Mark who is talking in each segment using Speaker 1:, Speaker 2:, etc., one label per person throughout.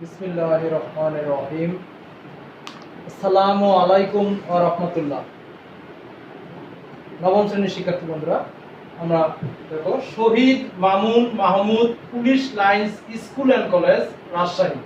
Speaker 1: বিসমিল্লাহির রহমানির রহিম। আসসালামু আলাইকুম ওয়া রাহমাতুল্লাহ। নবম শ্রেণীর শিক্ষার্থী বন্ধুরা, আমরা দেখো Shahid Mamun Mahmud police lines school and college Rajshahi,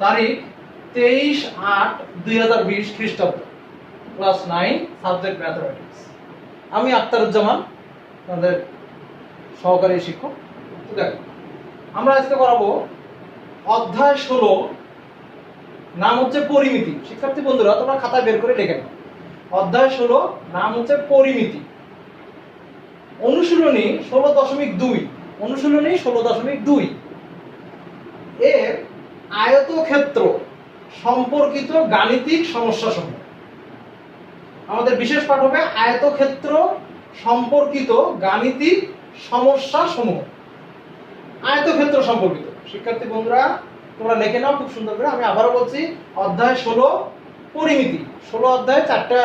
Speaker 1: তারিখ 23/8/2020 খ্রিস্টাব্দ, ক্লাস 9, সাবজেক্ট ম্যাথমেটিক্স। আমি আখতারুজ্জামান, আমাদের সহকারী শিক্ষক। দেখো, আমরা আজকে করাবো অধ্যায় 16, নাম হচ্ছে পরিমিতি। শিক্ষার্থী বন্ধুরা, তোমরা খাতায় বের করে লিখে নাও। অধ্যায় 16, নাম হচ্ছে পরিমিতি। অনুশীলনী 16.2, অনুশীলনী 16.2 এর আয়তক্ষেত্র সম্পর্কিত গাণিতিক সমস্যা সমূহ। আমাদের বিশেষ পাঠ হবে আয়তক্ষেত্র সম্পর্কিত গাণিতিক সমস্যা সমূহ। আয়তক্ষেত্র সম্পর্কিত। শিক্ষার্থী বন্ধুরা, তোমরা লিখে নাও খুব সুন্দর করে। আমি আবারও বলছি, অধ্যায় 16 পরিমিতি। 16 অধ্যায়ে 4টা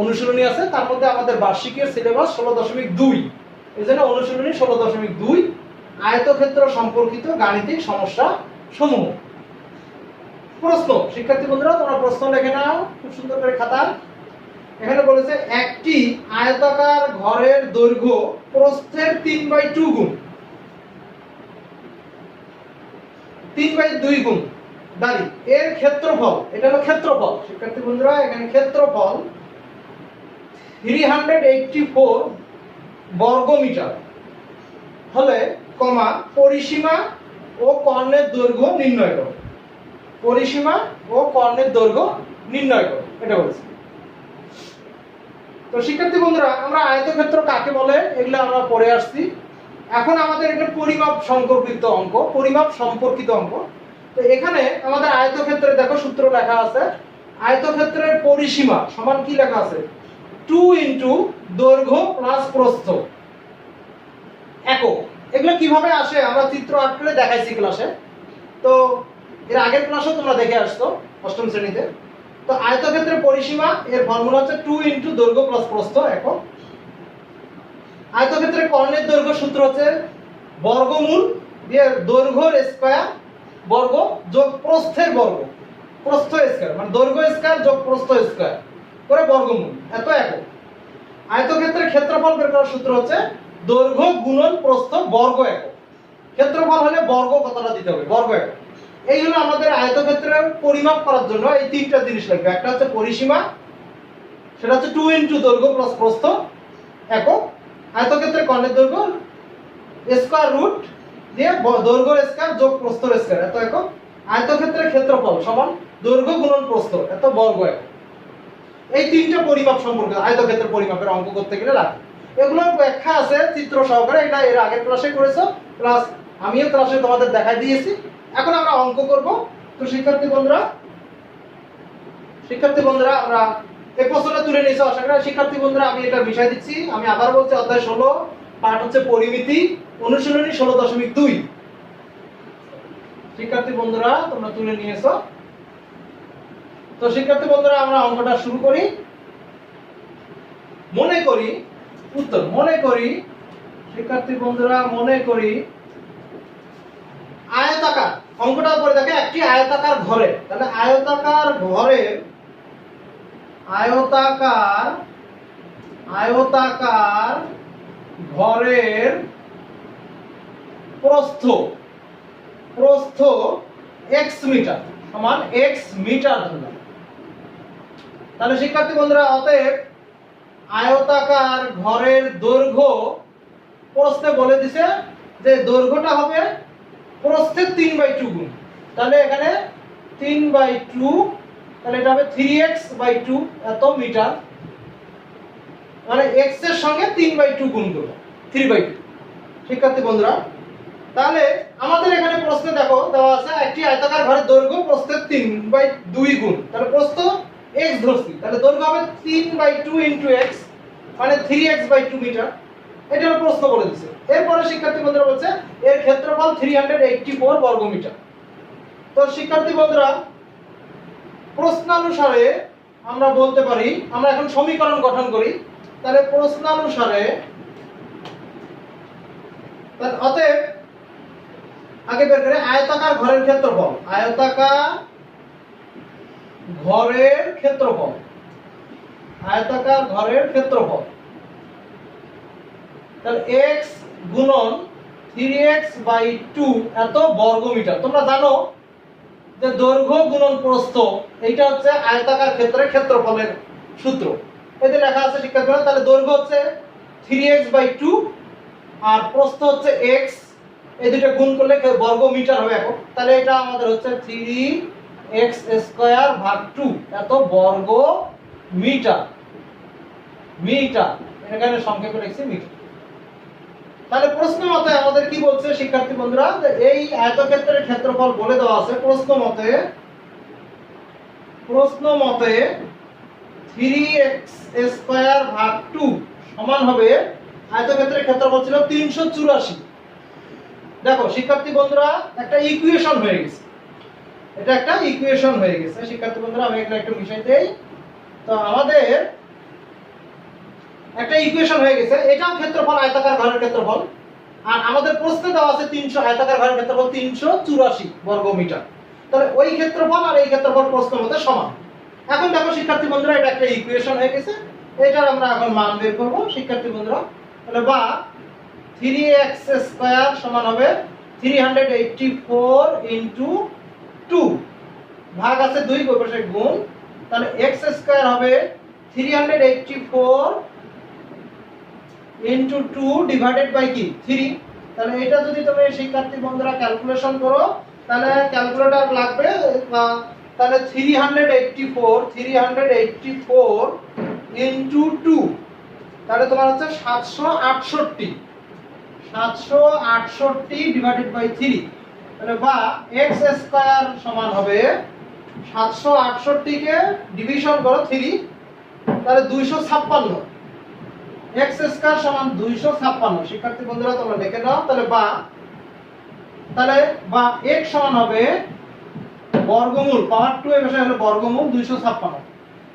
Speaker 1: অনুশীলনী আছে, তার মধ্যে আমাদের বার্ষিকের সিলেবাস 16.2। এই জন্য অনুশীলনী 16.2 আয়তক্ষেত্র সম্পর্কিত গাণিতিক সমস্যা সমূহ। প্রশ্ন, শিক্ষার্থী বন্ধুরা তোমরা প্রশ্ন লিখে নাও খুব সুন্দর করে খাতায়। এখানে বলেছে একটি আয়তাকার ঘরের দৈর্ঘ্য প্রস্থের 3/2 গুণ, 3/2 গুণ দাঁড়ি এর ক্ষেত্রফল, এটা হলো ক্ষেত্রফল। শিক্ষার্থী বন্ধুরা, এখানে ক্ষেত্রফল 384 বর্গমিটার হলে কমা পরিসীমা ও কর্ণের দৈর্ঘ্য নির্ণয় করো। পরিসীমা ও কর্ণের দৈর্ঘ্য নির্ণয় করো, এটা বলছে। তো শিক্ষার্থী বন্ধুরা, আমরা আয়তক্ষেত্র কাকে বলে এগুলো আমরা পড়ে আসছি। এখন আমাদের এটা পরিমাপ সম্পর্কিত অঙ্ক, পরিমাপ সম্পর্কিত অঙ্ক। তো এখানে আমাদের আয়তক্ষেত্রে দেখো সূত্র লেখা আছে। আয়তক্ষেত্রের পরিসীমা সমান কি লেখা আছে? 2 × দৈর্ঘ্য প্লাস প্রস্থ একক। এগুলো কিভাবে আসে আমরা চিত্র আঁক করে দেখাইছি ক্লাসে। তো এর আগের ক্লাসও তোমরা দেখে আসছো 8ম শ্রেণীতে। তো আয়তক্ষেত্রের পরিসীমা এর ফর্মুলা হচ্ছে 2 × দৈর্ঘ্য প্লাস প্রস্থ একক। আয়তক্ষেত্রের কর্ণের দৈর্ঘ্য সূত্র হচ্ছে বর্গমূল দিয়ে দৈর্ঘ্যের স্কয়ার বর্গ যোগ প্রস্থের বর্গ, প্রস্থ স্কয়ার মানে দৈর্ঘ্য স্কয়ার যোগ প্রস্থ স্কয়ার করে বর্গমূল, এত একক। আয়তক্ষেত্রের ক্ষেত্রফল বের করার সূত্র হচ্ছে দৈর্ঘ্য গুণন প্রস্থ বর্গ একক। ক্ষেত্রফল হলে বর্গ কতটা দিতে হবে, বর্গ একক। এই হলো আমাদের আয়তক্ষেত্রের পরিমাপ করার জন্য এই তিনটা জিনিস লাগবে। একটা হচ্ছে পরিসীমা, সেটা হচ্ছে 2 × দৈর্ঘ্য প্লাস প্রস্থ একক। আয়তক্ষেত্রের কর্ণের দৈর্ঘ্য স্কয়ার রুট দিয়ে দৈর্ঘ্যের স্কয়ার যোগ প্রস্থের স্কয়ার, এত একক। আয়তক্ষেত্রের ক্ষেত্রফল সমান দৈর্ঘ্য গুণন প্রস্থ, এত বর্গ একক। এই তিনটা পরিমাপ সম্পর্কে আয়তক্ষেত্রের পরিমাপের অঙ্ক করতে গেলে লাগে। এগুলোর ব্যাখ্যা আছে চিত্র সহকারে, এটা এর আগের ক্লাসে করেছো, প্লাস আমিও ক্লাসে তোমাদের দেখাই দিয়েছি। এখন আমরা অঙ্ক করব। তো শিক্ষার্থী বন্ধুরা আমরা এই প্রশ্নটা তুলে নিয়েছো আশা করি। শিক্ষার্থী বন্ধুরা, আমি এটা বিষয় দিচ্ছি। আমি আবার বলছি, অধ্যায় 16 পাঠ হচ্ছে পরিমিতি, অনুশীলনী 16.2। শিক্ষার্থী বন্ধুরা তোমরা তুলে নিয়েছো। তো শিক্ষার্থী বন্ধুরা, আমরা অঙ্কটা শুরু করি। মনে করি শিক্ষার্থী বন্ধুরা মনে করি আয়তাকার, অঙ্কটা পরে দেখে একটি আয়তাকার ঘরে, তাহলে আয়তাকার ঘরের প্রস্থ x মিটার সমান x মিটার ধরলাম। তাহলে শিক্ষার্থী বন্ধুরা, অতএব আয়তাকার ঘরের দৈর্ঘ্য প্রস্থে বলে দিছে যে দৈর্ঘ্যটা হবে প্রস্থের 3/2 গুণ। তাহলে এখানে 3/2, তাহলে এটা হবে 3x/2 এত মিটার, মানে x এর সঙ্গে 3/2 গুণ করব, 3/2। শিক্ষার্থী বন্ধুরা, তাহলে আমাদের এখানে প্রশ্নে দেখো দেওয়া আছে একটি আয়তাকার ঘরের দৈর্ঘ্য প্রস্থের 3/2 গুণ। তাহলে প্রস্থ x ধরছি, তাহলে দৈর্ঘ্য হবে 3/2 × x মানে 3x/2 মিটার। এটা হলো প্রশ্ন বলে দিয়েছে। এরপরে শিক্ষার্থী বন্ধুরা বলছে এর ক্ষেত্রফল 384 বর্গমিটার। তো শিক্ষার্থী বন্ধুরা, প্রশ্নানুসারে আমরা বলতে পারি, আমরা এখন সমীকরণ গঠন করি। তাহলে প্রশ্নানুসারে অতএব আগে বের করে আয়তাকার ঘরের ক্ষেত্রফল, আয়তাকার ঘরের ক্ষেত্রফল, আয়তাকার ঘরের ক্ষেত্রফল। তাহলে x গুণন 3x/2 এত বর্গমিটার। তোমরা জানো যে দৈর্ঘ্য গুণন প্রস্থ এইটা হচ্ছে আয়তাকার ক্ষেত্রের ক্ষেত্রফলের সূত্র। এই যে লেখা আছে শিক্ষার্থীরা, তাহলে দৈর্ঘ্য হচ্ছে 3x/2 আর প্রস্থ হচ্ছে x, এই দুটো গুণ করলে বর্গ মিটার হবে একক। তাহলে এটা আমাদের হচ্ছে 3x²/2 এত বর্গ মিটার। মিটার এখানে সংক্ষেপে লিখছি মিটার। তাহলে প্রশ্ন মতে আমাদের কি বলছে শিক্ষার্থী বন্ধুরা, যে এই আয়তক্ষেত্রের ক্ষেত্রফল বলে দেওয়া আছে প্রশ্ন মতে 3x²/2 সমান হবে, আয়তক্ষেত্রের ক্ষেত্রফল ছিল 384। দেখো শিক্ষার্থী বন্ধুরা একটা ইকুয়েশন হয়ে গেছে, এটা একটা ইকুয়েশন হয়ে গেছে শিক্ষার্থী বন্ধুরা। আমি এখানে একটু মিশাই দেই। তো আমাদের একটা ইকুয়েশন হয়ে গেছে, এটাও ক্ষেত্রফল আয়তাকার ঘরের ক্ষেত্রফল, আর আমাদের প্রশ্নে দেওয়া আছে 300 আয়তাকার ঘরের ক্ষেত্রফল 384 বর্গ মিটার। তাহলে ওই ক্ষেত্রফল আর এই ক্ষেত্রফল প্রশ্ন মতে সমান। এখন দেখো শিক্ষার্থী বন্ধুরা এটা একটা ইকুয়েশন হয়ে গেছে, এটার আমরা এখন মান বের করব শিক্ষার্থী বন্ধুরা। তাহলে বা 3x² সমান হবে 384 * 2 ভাগ আছে 2 ওই পাশে গুণ। তাহলে x² হবে 384 * 2 ডিভাইডেড বাই কি 3। তাহলে এটা যদি তুমি শিক্ষার্থী বন্ধুরা ক্যালকুলেশন করো তাহলে ক্যালকুলেটর লাগবে, তাহলে 384 * 2 তাহলে তোমার হচ্ছে 768 ডিভাইডেড বাই 3। তাহলে বা x² সমান হবে 768 কে ডিভিশন করো 3, তাহলে 256। x² সমান 256 শিক্ষার্থী বন্ধুরা তোমরা লিখে নাও। তাহলে বা x সমান হবে বর্গমূল পাওয়ার 2 এর বসে হলো বর্গমূল 256।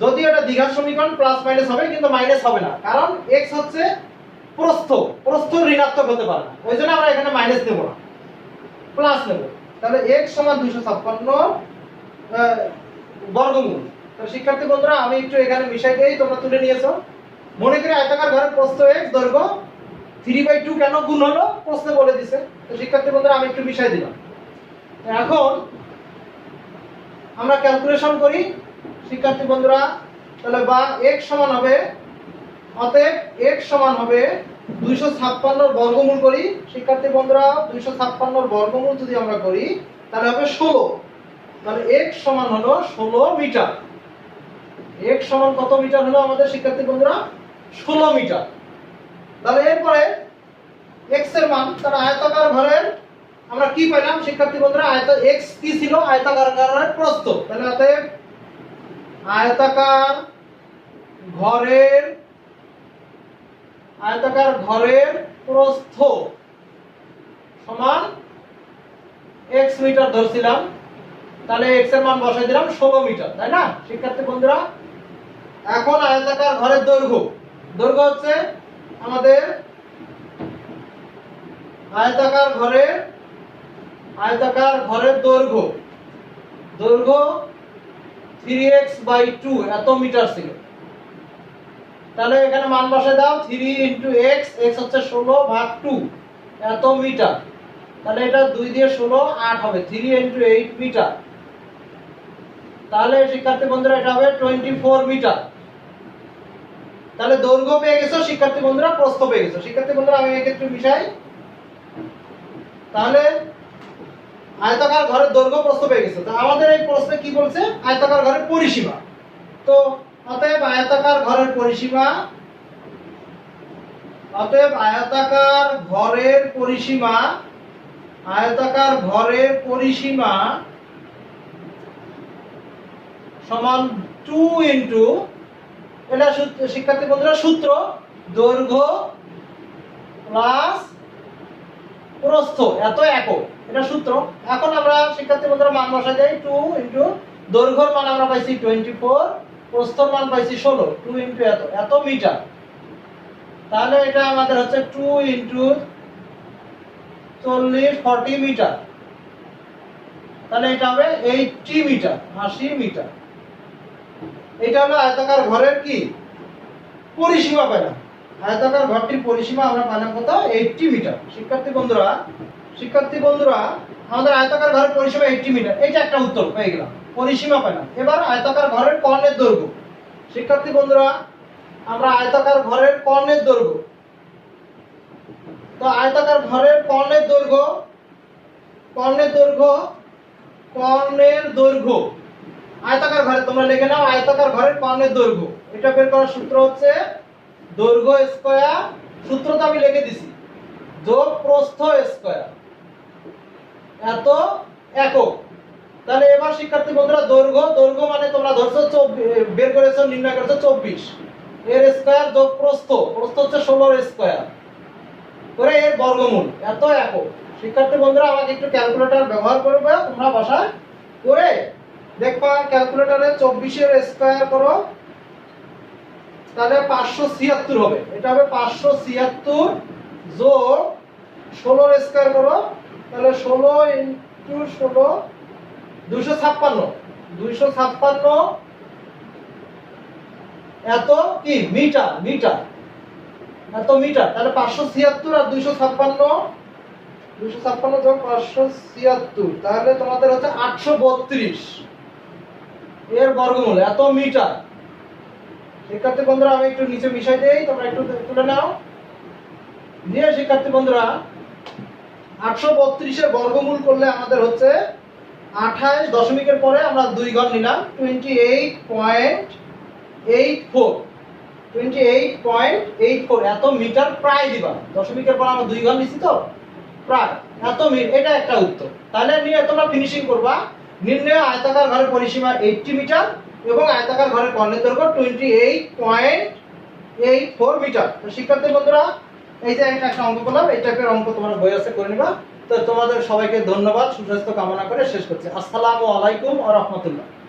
Speaker 1: যদি এটা দ্বিঘাত সমীকরণ প্লাস মাইনাস হবে, কিন্তু মাইনাস হবে না, কারণ x হচ্ছে প্রস্থ ঋণাত্মক হতে পারে না, ওইজন্য আমরা এখানে মাইনাস দেব না, প্লাস নেব। তাহলে x সমান 256 বর্গমূল। তো শিক্ষার্থী বন্ধুরা আমি একটু এখানে মিশাই দেই, তোমরা তুলে নিয়েছো। মনে করি আয়তাকার ঘরের প্রস্থ x, দৈর্ঘ্য 3/2 কেন গুণ হলো প্রশ্নে বলে দিয়েছে। তো শিক্ষার্থী বন্ধুরা আমি একটু মিশাই দিলাম। এখন আমরা ক্যালকুলেশন করি শিক্ষার্থী বন্ধুরা। তাহলে বা x সমান হবে, অতএব x সমান হবে 256 বর্গমূল করি শিক্ষার্থী বন্ধুরা। 256 বর্গমূল যদি আমরা করি তাহলে হবে 16। তাহলে x সমান হলো 16 মিটার। x সমান কত মিটার হলো আমাদের শিক্ষার্থী বন্ধুরা? 16 মিটার। তাহলে এরপরে x এর মান, তাহলে আয়তাকার ঘরের আমরা কি পেলাম শিক্ষার্থী বন্ধুরা? x কি ছিল? আয়তাকার ঘরের প্রস্থ। তাহলে অতএব আয়তাকার ঘরের প্রস্থ সমান x মিটার ধরছিলাম, তাহলে x এর মান বসাই দিলাম 16 মিটার, তাই না শিক্ষার্থী বন্ধুরা? এখন আয়তাকার ঘরের দৈর্ঘ্য হচ্ছে আমাদের আয়তাকার ঘরের দৈর্ঘ্য 3x/2 এত মিটার ছিল। তাহলে এখানে মান বসাই দাও, 3 * x, x হচ্ছে 16 ভাগ 2 এত মিটার। তাহলে এটা 2 দিয়ে 16 8 হবে, 3 * 8 মিটার। তাহলে শিক্ষার্থী বন্ধুরা এটা হবে 24 মিটার। তাহলে দৈর্ঘ্য পেয়ে গেছো শিক্ষার্থী বন্ধুরা, প্রস্থ পেয়ে গেছো শিক্ষার্থী বন্ধুরা। আমি এক্ষেত্রে মিশাই, তাহলে আয়তাকার ঘরের দৈর্ঘ্য প্রস্থ পেয়ে গেছো। তো আমাদের এই প্রশ্নে কি বলছে? আয়তাকার ঘরের পরিসীমা। তো অতএব আয়তাকার ঘরের পরিসীমা সমান 2 ইনটু, এটা শিক্ষার্থী বন্ধুরা সূত্র, দৈর্ঘ্য প্লাস প্রস্থ এত একক, এটা সূত্র। এখন আমরা শিক্ষার্থী বন্ধুরা মান বসাই দেই, 2 ইনটু দৈর্ঘ্যের মান আমরা পাইছি 24, প্রস্থের মান পাইছি 16, 2 ইনটু এত মিটার। তাহলে এটা আমাদের হচ্ছে 2 ইনটু 40 মিটার। তাহলে এটা হবে 80 মিটার, 80 মিটার। এটা হলো আয়তাকার ঘরের কি পরিসীমা পেলাম। আয়তাকার ঘরটির পরিসীমা আমরা পেলাম কত? 80 মিটার। শিক্ষার্থী বন্ধুরা আমাদের আয়তাকার ঘরের পরিসীমা 80 মিটার। এইটা একটা উত্তর পেয়ে গেলাম, পরিসীমা পেলাম। এবার আয়তাকার ঘরের কর্ণের দৈর্ঘ্য। শিক্ষার্থী বন্ধুরা আমরা আয়তাকার ঘরের কর্ণের দৈর্ঘ্য, তো আয়তাকার ঘরের কর্ণের দৈর্ঘ্য আয়তাকার ঘরে তোমরা লিখে নাও, আয়তাকার ঘরের কর্ণের দৈর্ঘ্য। এটা বের করার সূত্র হচ্ছে দৈর্ঘ্য স্কয়ার, সূত্রটা আমি লিখে দিছি, যোগ প্রস্থ স্কয়ার এত একক। তাহলে এবার শিক্ষার্থী বন্ধুরা দৈর্ঘ্য মানে তোমরা ধরছো বের করেছো, নির্ণয় করেছো 24 এর স্কয়ার যোগ প্রস্থ হচ্ছে 16 এর স্কয়ার করে এর বর্গমূল এত একক। শিক্ষার্থী বন্ধুরা আমাকে একটু ক্যালকুলেটর ব্যবহার করবে, তোমরা বাসায় করে দেখবা। ক্যালকুলেটরে 24 এর স্কয়ার করো, তাহলে 576 হবে। এটা হবে 576 যোগ 16 এর স্কয়ার করো, তাহলে 16 ইনটু 16 256 এত কি মিটার, এত মিটার। তাহলে 576 আর 256 যোগ 576, তাহলে তোমাদের হচ্ছে 832 এর বর্গমূল এত মিটার। শিক্ষার্থী বন্ধুরা আমি একটু নিচে মিশাই দেই, তোমরা একটু তুলে নাও। দিয়ে শিক্ষার্থী বন্ধুরা 832 এর বর্গমূল করলে আমাদের হচ্ছে 28 দশমিকের পরে আমরা 2 ঘর নিলাম, 28.84 এত মিটার প্রায় দিবা। দশমিকের পর আমরা 2 ঘর নিছি তো প্রায় এত মিটার। এটা একটা উত্তর। তাহলে নিয়ে তোমরা ফিনিশিং করবা। নির্ণয় আয়তাকার ঘরের পরিসীমা 80 মিটার এবং আয়তাকার ঘরের কর্ণের দৈর্ঘ্য 28.84 মিটার। তো শিক্ষার্থী বন্ধুরা এই যে একটা অঙ্ক করলাম, এই টাইপের অঙ্ক তোমরা বই আছে করে নিবা। তো তোমাদের সবাইকে ধন্যবাদ, সুস্বাস্থ্য কামনা করে শেষ করছি। আসসালামু আলাইকুম ওয়া রাহমাতুল্লাহ।